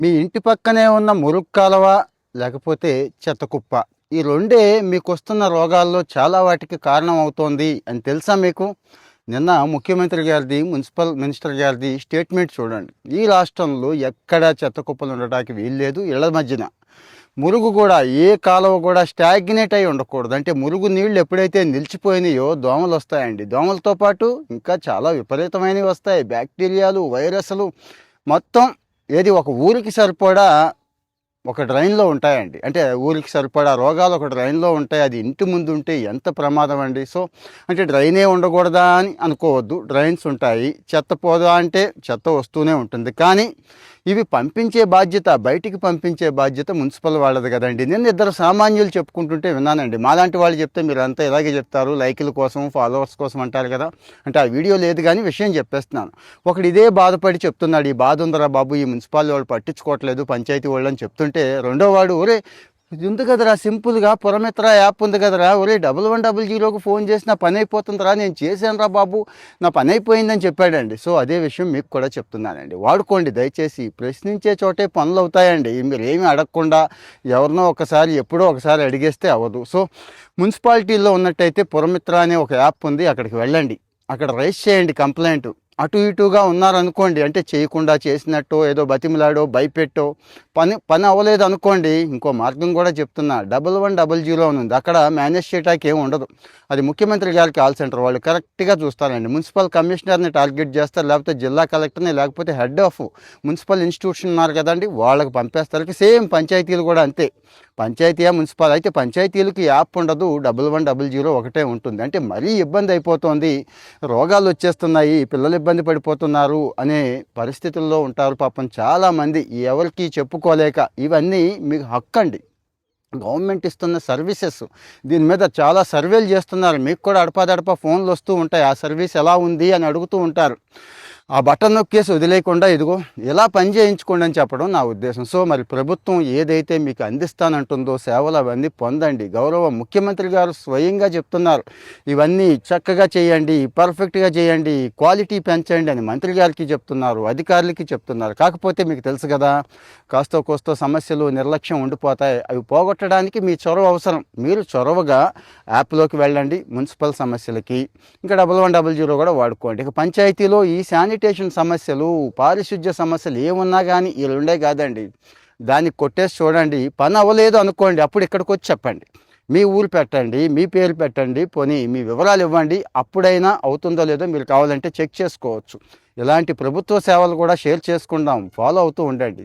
మీ ఇంటి పక్కనే ఉన్న మురుగు కాలువ లేకపోతే చెత్త కుప్ప, ఈ రెండే మీకు వస్తున్న రోగాల్లో చాలా వాటికి కారణం అవుతోంది అని తెలుసా మీకు? నిన్న ముఖ్యమంత్రి గారిది, మున్సిపల్ మినిస్టర్ గారిది స్టేట్మెంట్ చూడండి. ఈ రాష్ట్రంలో ఎక్కడా చెత్త కుప్పలు ఉండటానికి వీల్లేదు. ఇళ్ల మధ్యన మురుగు కూడా, ఏ కాలువ కూడా స్టాగ్నేట్ అయి ఉండకూడదు. అంటే మురుగు నీళ్లు ఎప్పుడైతే నిలిచిపోయినాయో దోమలు వస్తాయండి. దోమలతో పాటు ఇంకా చాలా విపరీతమైనవి వస్తాయి, బ్యాక్టీరియాలు, వైరస్లు. మొత్తం ఏది ఒక ఊరికి సరిపడా ఒక డ్రైన్లో ఉంటాయండి. అంటే ఊరికి సరిపడా రోగాలు ఒక డ్రైన్లో ఉంటాయి. అది ఇంటి ముందు ఉంటే ఎంత ప్రమాదం అండి. సో అంటే డ్రైనే ఉండకూడదా అని అనుకోవద్దు, డ్రైన్స్ ఉంటాయి. చెత్త పోదా అంటే చెత్త వస్తూనే ఉంటుంది. కానీ ఇవి పంపించే బాధ్యత, బయటికి పంపించే బాధ్యత మున్సిపల్ వాళ్ళది కదండి. నేను ఇద్దరు సామాన్యులు చెప్పుకుంటుంటే విన్నానండి. మాలాంటి వాళ్ళు చెప్తే మీరు అంతా ఇలాగే చెప్తారు, లైకుల కోసం, ఫాలోవర్స్ కోసం అంటారు కదా. అంటే ఆ వీడియో లేదు కానీ విషయం చెప్పేస్తున్నాను. ఒకడు ఇదే బాధపడి చెప్తున్నాడు, ఈ బాధ ఉందరా బాబు, ఈ మున్సిపాలిటీ వాళ్ళు పట్టించుకోవట్లేదు, పంచాయతీ వాళ్ళు అని చెప్తుంటే, రెండో వాడు, ఒరే ఇది ఉంది కదరా, సింపుల్గా పురమిత్ర యాప్ ఉంది కదరా, ఒరే 1100కి ఫోన్ చేసి నా పని అయిపోతుందిరా, నేను చేశాను రా బాబు, నా పని అయిపోయిందని చెప్పాడండి. సో అదే విషయం మీకు కూడా చెప్తున్నానండి, వాడుకోండి దయచేసి. ప్రశ్నించే చోటే పనులు అవుతాయండి. మీరు ఏమీ అడగకుండా ఎవరినో ఒకసారి, ఎప్పుడో ఒకసారి అడిగేస్తే అవ్వదు. సో మున్సిపాలిటీలో ఉన్నట్టయితే పురమిత్ర అనే ఒక యాప్ ఉంది, అక్కడికి వెళ్ళండి, అక్కడ రైజ్ చేయండి కంప్లైంట్. అటు ఇటుగా ఉన్నారనుకోండి, అంటే చేయకుండా చేసినట్టు, ఏదో బతిమిలాడో భయపెట్టో పని అవ్వలేదు అనుకోండి, ఇంకో మార్గం కూడా చెప్తున్నా, 1100 అని ఉంది, అక్కడ మేనేజ్ చేయడానికి ఏమి ఉండదు. అది ముఖ్యమంత్రి గారి కాల్ సెంటర్, వాళ్ళు కరెక్ట్గా చూస్తారండి. మున్సిపల్ కమిషనర్ని టార్గెట్ చేస్తారు, లేకపోతే జిల్లా కలెక్టర్ని, లేకపోతే హెడ్ ఆఫ్ మున్సిపల్ ఇన్స్టిట్యూషన్ ఉన్నారు కదండి, వాళ్ళకి పంపేస్తారు. సేమ్ పంచాయతీలు కూడా అంతే. పంచాయతీయా మున్సిపల్ అయితే పంచాయతీలకి యాప్ ఉండదు, 1100 ఒకటే ఉంటుంది. అంటే మరీ ఇబ్బంది అయిపోతుంది, రోగాలు వచ్చేస్తున్నాయి, పిల్లలు ఇబ్బంది పడిపోతున్నారు అనే పరిస్థితుల్లో ఉంటారు పాపం చాలామంది, ఎవరికి చెప్పుకోలేక. ఇవన్నీ మీకు హక్కు అండి, గవర్నమెంట్ ఇస్తున్న సర్వీసెస్. దీని మీద చాలా సర్వేలు చేస్తున్నారు, మీకు కూడా అడపాదడపా ఫోన్లు వస్తూ ఉంటాయి, ఆ సర్వీస్ ఎలా ఉంది అని అడుగుతూ ఉంటారు. ఆ బటన్ నొక్కేసి వదిలేయకుండా ఇదిగో ఇలా పని చేయించుకోండి అని చెప్పడం నా ఉద్దేశం. సో మరి ప్రభుత్వం ఏదైతే మీకు అందిస్తానంటుందో సేవలు అవన్నీ పొందండి. గౌరవ ముఖ్యమంత్రి గారు స్వయంగా చెప్తున్నారు, ఇవన్నీ చక్కగా చేయండి, పర్ఫెక్ట్గా చేయండి, క్వాలిటీ పెంచండి అని మంత్రి గారికి చెప్తున్నారు, అధికారులకి చెప్తున్నారు. కాకపోతే మీకు తెలుసు కదా, కాస్తో కోస్తో సమస్యలు, నిర్లక్ష్యం ఉండిపోతాయి. అవి పోగొట్టడానికి మీ చొరవ అవసరం. మీరు చొరవగా యాప్లోకి వెళ్ళండి, మున్సిపల్ సమస్యలకి, ఇంకా 1100 కూడా వాడుకోండి. ఇక పంచాయతీలో ఈ శానిటేషన్ సమస్యలు, పారిశుద్ధ్య సమస్యలు ఏమున్నా కానీ ఈ రెండే కాదండి, దాన్ని కొట్టేసి చూడండి. పని అవ్వలేదు అనుకోండి, అప్పుడు ఇక్కడికి వచ్చి చెప్పండి, మీ ఊరు పెట్టండి, మీ పేరు పెట్టండి, పోనీ మీ వివరాలు ఇవ్వండి. అప్పుడైనా అవుతుందో లేదో మీరు కావాలంటే చెక్ చేసుకోవచ్చు. ఇలాంటి ప్రభుత్వ సేవలు కూడా షేర్ చేసుకుందాం, ఫాలో అవుతూ ఉండండి.